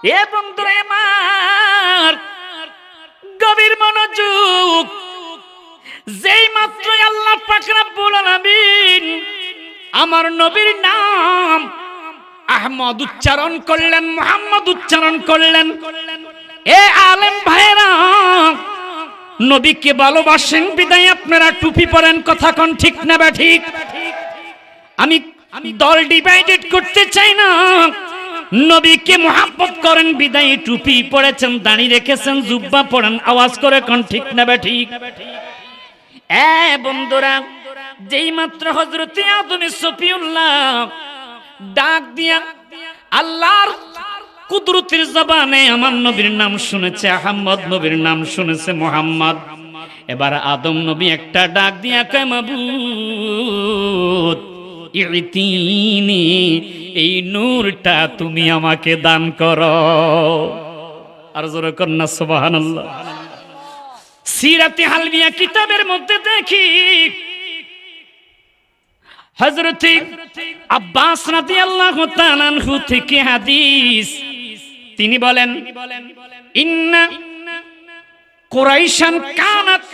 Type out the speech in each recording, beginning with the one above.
এ বন্ধুরা আমার গভীর মনোযোগ, যেই মাত্র আল্লাহ পাক রব্বুল আলামিন আমার নবীর নাম আহমদ উচ্চারণ করলেন, মুহাম্মদ উচ্চারণ করলেন, এ আলেম ভাইরা নবীকে ভালোবাসেন বিদায় আপনারা টুপি পরেন, কথা কোন ঠিক না বা ঠিক? আমি দল ডিভাইডেড করতে চাই না, নবীকে মুহাব্বত করেন বিদায় টুপি পরেছেন, দাড়ি রেখেছেন, জুব্বা পরেন, আওয়াজ করে কোন ঠিক না বা ঠিক? এ বন্ধুরা, যেই মাত্র হযরতে আদম সফিউল্লাহ ডাক দিয়া আল্লাহর কুদরতের জবানে আমার নবীর নাম শুনেছে আহমদ, নবীর নাম শুনেছে মুহাম্মদ। এবার আদম নবী একটা ডাক দিয়া কয়, মাবুদ ইতিনি, এই নূরটা তুমি আমাকে দান করো। আর জোরে কন্যা সুবহানাল্লাহ। সিরাতে হালবিয়া কিতাবের মধ্যে দেখি হযরত আব্বাস রাদিয়াল্লাহু তাআলা আনহু থেকে হাদিস, তিনি বলেন, ইন্না কুরাইশান কানাত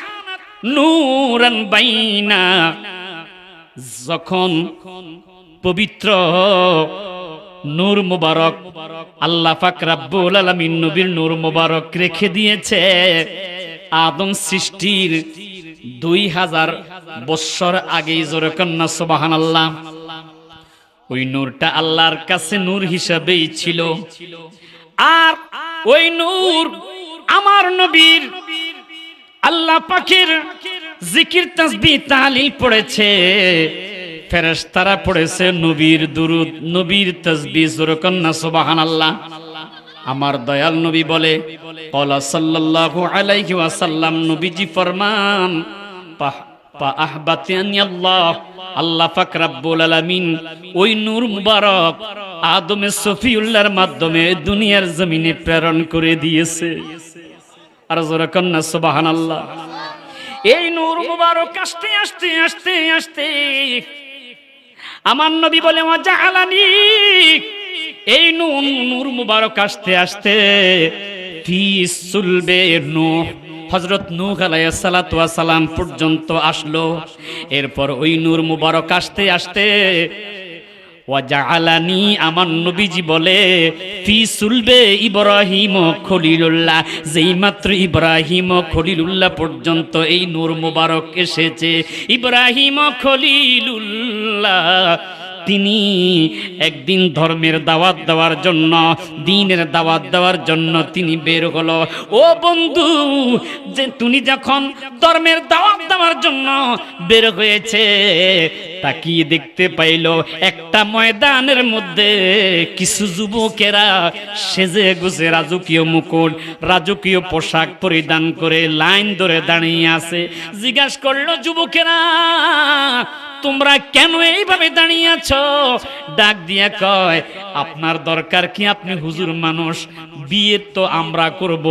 নূরান বাইনা, যখন পবিত্র নূর মুবারক আল্লাহ পাক রব্বুল আলামিন নবীর নূর মুবারক রেখে দিয়েছে আদম সৃষ্টির 2000 বছর আগে, জোরে কন্যা সুবহানাল্লাহ। ওই নূরটা আল্লাহর কাছে নূর হিসেবেই ছিল, আর ওই নূর আমার নবীর আল্লাহ পাকের জিকির তাসবিহ তাহলিল পড়েছে, ফেরেশতারা পড়েছে নবীর দুরূদ, নবীর তাসবিহ, জোরে কন্যা সুবহানাল্লাহ। আমার দয়াল নবী বলে, ক্বালা সাল্লাল্লাহু আলাইহি ওয়াসাল্লাম, নবীজি ফরমান, আহবাতানি আল্লাহ, আল্লাহ পাক রব্বুল আলামিন ওই নূর মুবারক আদম সফিউল্লাহর মাধ্যমে দুনিয়ার জমিনে প্রেরণ করে দিয়েছে। আর জোরে কন্যা সুবহানাল্লাহ। এই নূর মুবারক আসতে আসতে আসতে আসতে আমার নবী বলে, ওয়াজাআলানি, এই নূর মুবারক আসতে আসতে ফি সুলবে নূহ, হযরত নূহ আলাইহিস সালাতু ওয়াস সালাম পর্যন্ত আসলো। এরপর ওই নূর মুবারক আসতে আসতে ওয়াজাআলানি, আমার নবীজি বলে, ফি সুলবে ইব্রাহিম খলিলুল্লাহ, যেই মাত্র ইব্রাহিম খলিলুল্লাহ পর্যন্ত এই নূর মুবারক এসেছে, ইব্রাহিম খলিলুল্লাহ তিনি একদিন ধর্মের দাওয়াত দেওয়ার জন্য, দ্বীনের দাওয়াত দেওয়ার জন্য তিনি বের হলো। ও বন্ধু, যে তুমি যখন ধর্মের দাওয়াত দেওয়ার জন্য বের হয়েছে, তাকিয়ে দেখতে পাইল একটা ময়দানের মধ্যে কিছু যুবকেরা সেজে গুজে রাজকীয় মুকুট, রাজকীয় পোশাক পরিধান করে লাইন ধরে দাঁড়িয়ে আছে। জিজ্ঞাসা করলো যুবকেরা, তোমরা কেন এইভাবে দাঁড়িয়ে আছো? ডাক দিয়া কয়, আপনার দরকার কি? আপনি হুজুর মানুষ, বিয়ে তো আমরা করব,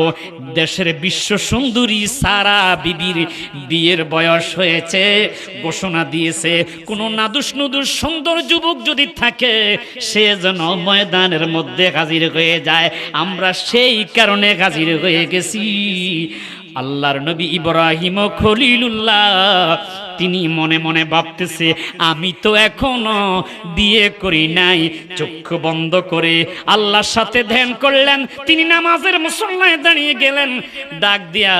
দেশের বিশ্ব সুন্দরী সারা বিবির বিয়ের বয়স হয়েছে, ঘোষণা দিয়েছে কোন নাদুস নুদুস সুন্দর যুবক যদি থাকে সে যেন ময়দানের মধ্যে হাজির হয়ে যায়। আমরা সেই কারণে হাজির হয়ে গেছি। আল্লাহর নবী ইব্রাহিম খলিলুল্লাহ তিনি মনে মনে ভাবতেছে, আমি তো এখনো বিয়ে করি নাই। চক্ষু বন্ধ করে আল্লাহর সাথে ধ্যান করলেন, তিনি নামাজের মুসল্লায় দাঁড়িয়ে গেলেন। ডাক দিয়া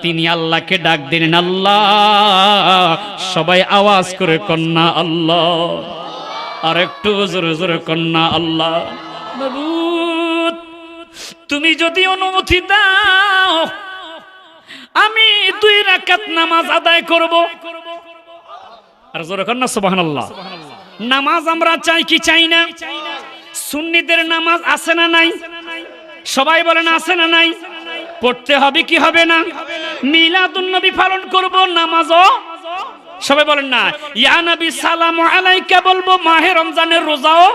তিনি আল্লাহকে ডাক দিলেন, আল্লাহ। সবাই আওয়াজ করে কন্যা আল্লাহ, আর একটু জোরে জোরে কন্যা আল্লাহ। মাবুদ, তুমি যদি অনুমতি দাও আমি 2 রাকাত নামাজ আদায় করব। আর জোরে কন্যা সুবহানাল্লাহ। নামাজ আমরা চাই কি চাই না? সুন্নিদের নামাজ আছে না নাই? সবাই বলেন আছে না নাই? পড়তে হবে কি হবে না? মিলাদুন নবী পালন করব, নামাজও সবাই বলেন না। ইয়া নবী সালামু আলাইকা বলবো, মাহে রমজানের রোজাও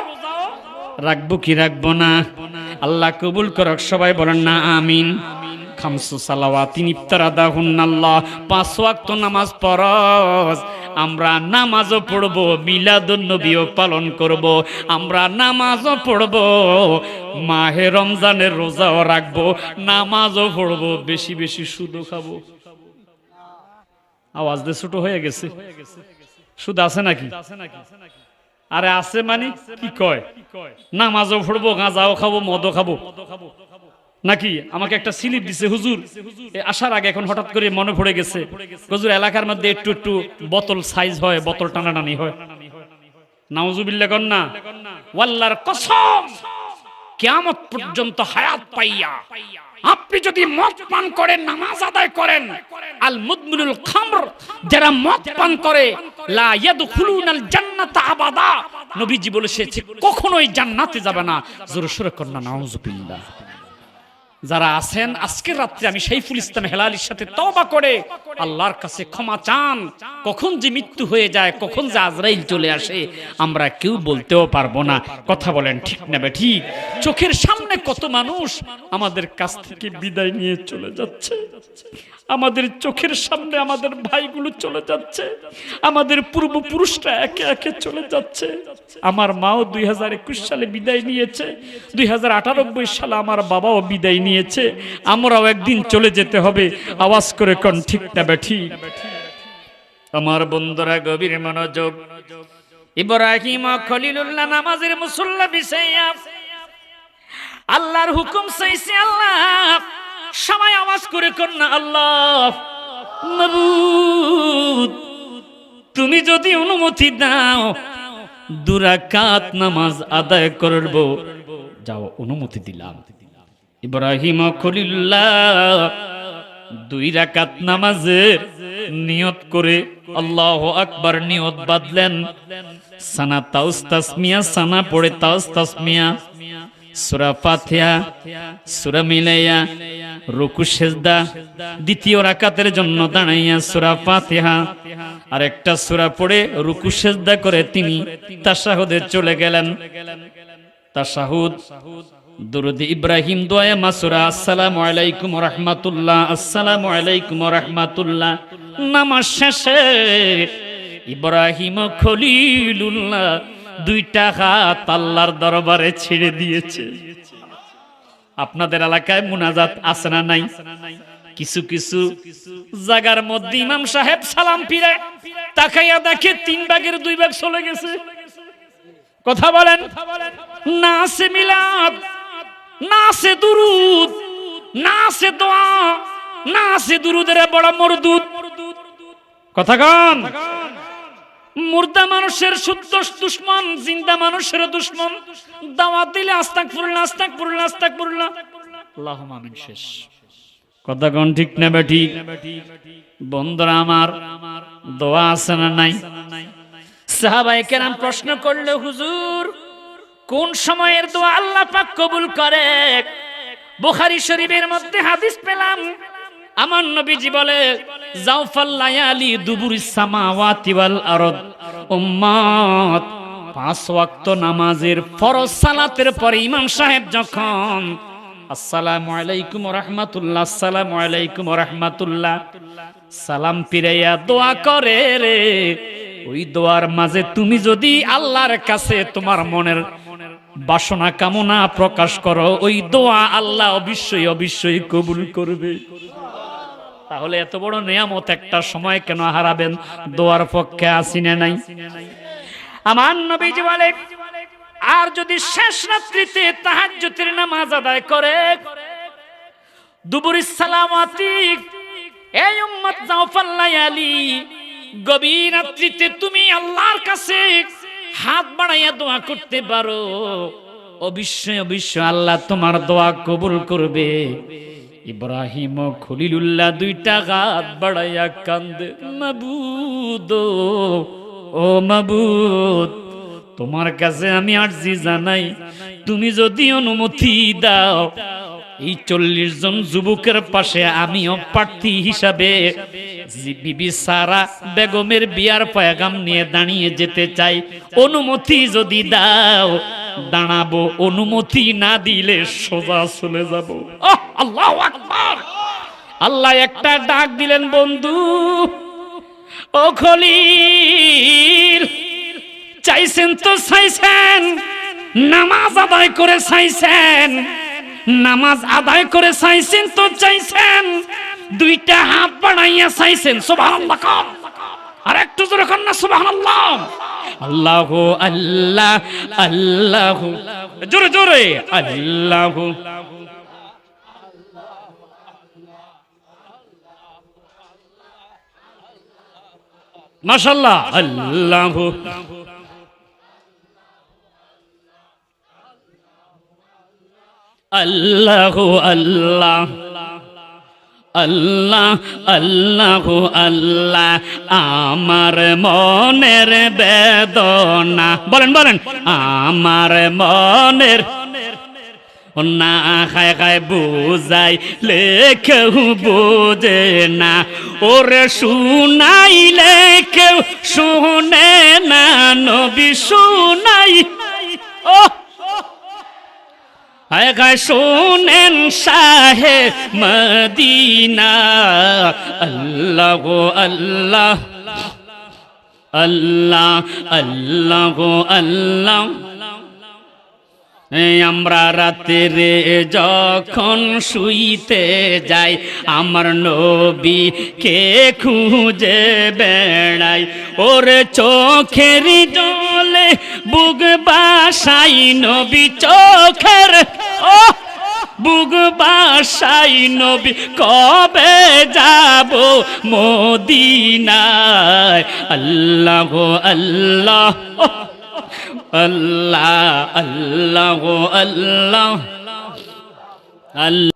রাখবো কি রাখবো না? আল্লাহ কবুল করুক, সবাই বলেন না আমিন। খামসু সালাওয়াতিন ইফতারাদাহুন্নাল্লাহ, 5 ওয়াক্ত নামাজ ফরজ। আমরা নামাজও পড়ব, মিলাদুন নবীও পালন করব, আমরা নামাজও পড়ব, মাহে রমজানের রোজাও রাখবো, নামাজও পড়ব, বেশি বেশি সুদও খাবো। আওয়াজ দিয়ে ছোট হয়ে গেছে, সুদ আছে নাকি? আরে আছে মানে কি কয়, নামাজও পড়বো, গাঁজাও খাবো, মদও খাবো নাকি? আমাকে একটা স্লিপ দিছে হুজুর আসার আগে, এখন হঠাৎ করে মনে পড়ে গেছে, হুজুর এলাকার মধ্যে একটু একটু বোতল সাইজ হয়, বোতল টানাটানি হয়। নাউজুবিল্লাহ কন্না, ওয়াল্লাহর কসম, কিয়ামত পর্যন্ত হায়াত পাইয়া আপনি যদি মদ পান করেন, নামাজ আদায় করেন, আল মুদমিনুল খামর, যারা মদ পান করে, লা ইয়াদখুলুনাল জান্নাতা আবাদা, নবীজি বলেছে কখনোই জান্নাতে যাবে না। জোরে সোরে কন্না নাউজুবিল্লাহ। যারা আছেন আজকের রাত্রে আমি সাইফুল ইসলাম হেলালির সাথে তওবা করে আল্লাহর কাছে ক্ষমা চান। কখন যে মৃত্যু হয়ে যায়, কখন যে আজরাইল চলে আসে, আমরা কেউ বলতেও পারবো না। কথা বলেন ঠিক না ঠিক? চোখের সামনে কত মানুষ আমাদের কাছ থেকে বিদায় নিয়ে চলে যাচ্ছে, আমাদের চোখের সামনে আমাদের ভাইগুলো চলে যাচ্ছে, আমাদের পূর্বপুরুষরা একে একে চলে যাচ্ছে। আমার মাও 2021 সালে বিদায় নিয়েছে, 2098 সালে আমার বাবাও বিদায় নিয়েছে। আমরাও একদিন চলে যেতে হবে। আওয়াজ করে কোন ঠিক না ঠিক? আমার বন্ধুরা গভীর মনোযোগ। ইব্রাহিম খলিলুল্লাহ নামাজের মুসল্লা বিছাইয়া আল্লাহর হুকুম চাইছে। আল্লাহ সবাই আওয়াজ করে কন্যা আল্লাহ মাবুদ, তুমি যদি অনুমতি দাও 2 রাকাত নামাজ আদায় করব, যাও অনুমতি দিলাম। ইব্রাহিম খলিলুল্লাহ 2 রাকাত নামাজের নিয়ত করে আল্লাহু আকবার নিয়ত বাঁধলেন। সানা তাউস তাসমিয়া, সানা পড়ে তাউস তাসমিয়া, সূরা ফাতিহা, সূরা মিলাইয়া, রুকু সেজদা, দ্বিতীয় রাকাতের জন্য দাঁড়াইয়া সূরা ফাতিহা আর একটা সূরা পড়ে রুকু সেজদা করে তিনি তাশাহুদে চলে গেলেন। তাশাহুদ, দুরুদ ইব্রাহিম, দোয়া মাসুরা, আসসালামু আলাইকুম ওয়া রাহমাতুল্লাহ, আসসালামু আলাইকুম ওয়া রাহমাতুল্লাহ। নামাজ শেষে ইব্রাহিম খলিলুল্লাহ 2টা হাত আল্লাহর দরবারে ছেড়ে দিয়েছে। আপনাদের এলাকায় মুনাজাত আছে না নাই? কিছু কিছু জায়গার মধ্যে ইমাম সাহেব সালাম ফিরে তাকাইয়া দেখে 3 ভাগের 2 ভাগ চলে গেছে। কথা বলেন, না আছে মিলাদ, না আছে দুরুদ, না আছে দোয়া, না আছে দুরুদের বড় মরদুদ। কথা কন, মুর্দা মানুষের শুদ্ধ দুশমন, জিন্দা মানুষের দুশমন। দাওয়াত দিলে আস্তাগফিরুল্লাহ, আস্তাগফিরুল্লাহ, আস্তাগফিরুল্লাহ, আল্লাহুম্মা আমিন, শেষ। কথা কোন ঠিক না ঠিক? বন্ধুরা আমার, দোয়া আছে না নাই? সাহাবায়ে কেরাম প্রশ্ন করলে, হুজুর কোন সময়ের দোয়া আল্লাহ পাক কবুল করে? বুখারী শরীফের মধ্যে হাদিস পেলাম, আমার নবীজি বলে, জাওফাল লায়ালি দুবুরিস সামাওয়াতি ওয়াল আরদ। উম্মত 5 ওয়াক্ত নামাজের ফরজ সালাতের পরে ইমাম সাহেব যখন আসসালামু আলাইকুম ওয়া রাহমাতুল্লাহ, আসসালামু আলাইকুম ওয়া রাহমাতুল্লাহ সালাম ফিরাইয়া দোয়া করে রে, ওই দোয়ার মাঝে তুমি যদি আল্লাহর কাছে তোমার মনের বাসনা কামনা প্রকাশ করো, ওই দোয়া আল্লাহ অবশ্যই অবশ্যই কবুল করবে। তাহলে এত বড় নিয়ামত একটা সময় কেন হারাবেন? দোয়ার পক্ষে আসি না নাই? আমার নবীজি বলে, আর যদি শেষ রাত্রিতে তাহাজ্জুদের নামাজ আদায় করে, দুবুরিস সালাওয়াতি, এই উম্মত জাওফাল লায়ালি, গভীর রাত্রিতে তুমি আল্লাহর কাছে হাত বাড়াইয়া দোয়া করতে পারো, অবশ্যই অবশ্যই আল্লাহ তোমার দোয়া কবুল করবে। ইব্রাহিম খলিলুল্লাহ 2টা হাত বাড়াইয়া কান্দে, মাবুদ ও মাবুদ, তোমার কাছে আমি আরজি জানাই, তুমি যদি অনুমতি দাও, এই 40 জন যুবকের পাশে আমিও প্রার্থী হিসাবে বিবি সারা বেগমের বিয়ার পয়গাম নিয়ে দাঁড়িয়ে যেতে চাই। অনুমতি যদি দাও দাঁড়াবো, অনুমতি না দিলে সোজা চলে যাব। আল্লাহু আকবার। আল্লাহ একটা ডাক দিলেন, বন্ধু ও খলিল, চাইছেন তো চাইছেন, নামাজ আদায় করে চাইছেন, নামাজ আদায় করে চাইছেন তো চাইছেন, দুইটা হাত বাড়াইয়া চাইছেন, সুবহানাল্লাহ কম, আর একটু জোরে কর না সুবহানাল্লাহ। আল্লাহু আল্লাহ আল্লাহু, জোরে জোরে আল্লাহু, মাশাআল্লাহ, আল্লাহু আল্লাহু আল্লাহ আল্লাহ আল্লাহু আল্লাহ, আমার মনের বেদনা, বলেন বলেন, আমার মনের না খায় খায় বুঝাই লেখেও বোঝে না, ওরে শুনাইলে কেউ শুনে না, নবী শুনাই ও হায় গায় শোনেন শাহে মদিনা। আল্লাহ আল্লাহ আল্লাহ আল্লাহ আল্লাহ, আমরা রাত্রে যখন শুইতে যাই, আমার নবী কে খুঁজে বেড়াই, ওরে চোখের জলে বুক বাসাই, নবী চোখের ও বুক বাসাই, নবী কবে যাব মদিনায়। আল্লাহ আল্লাহ আল্লাহ আল্লাহ আল্লাহ আল্লাহ।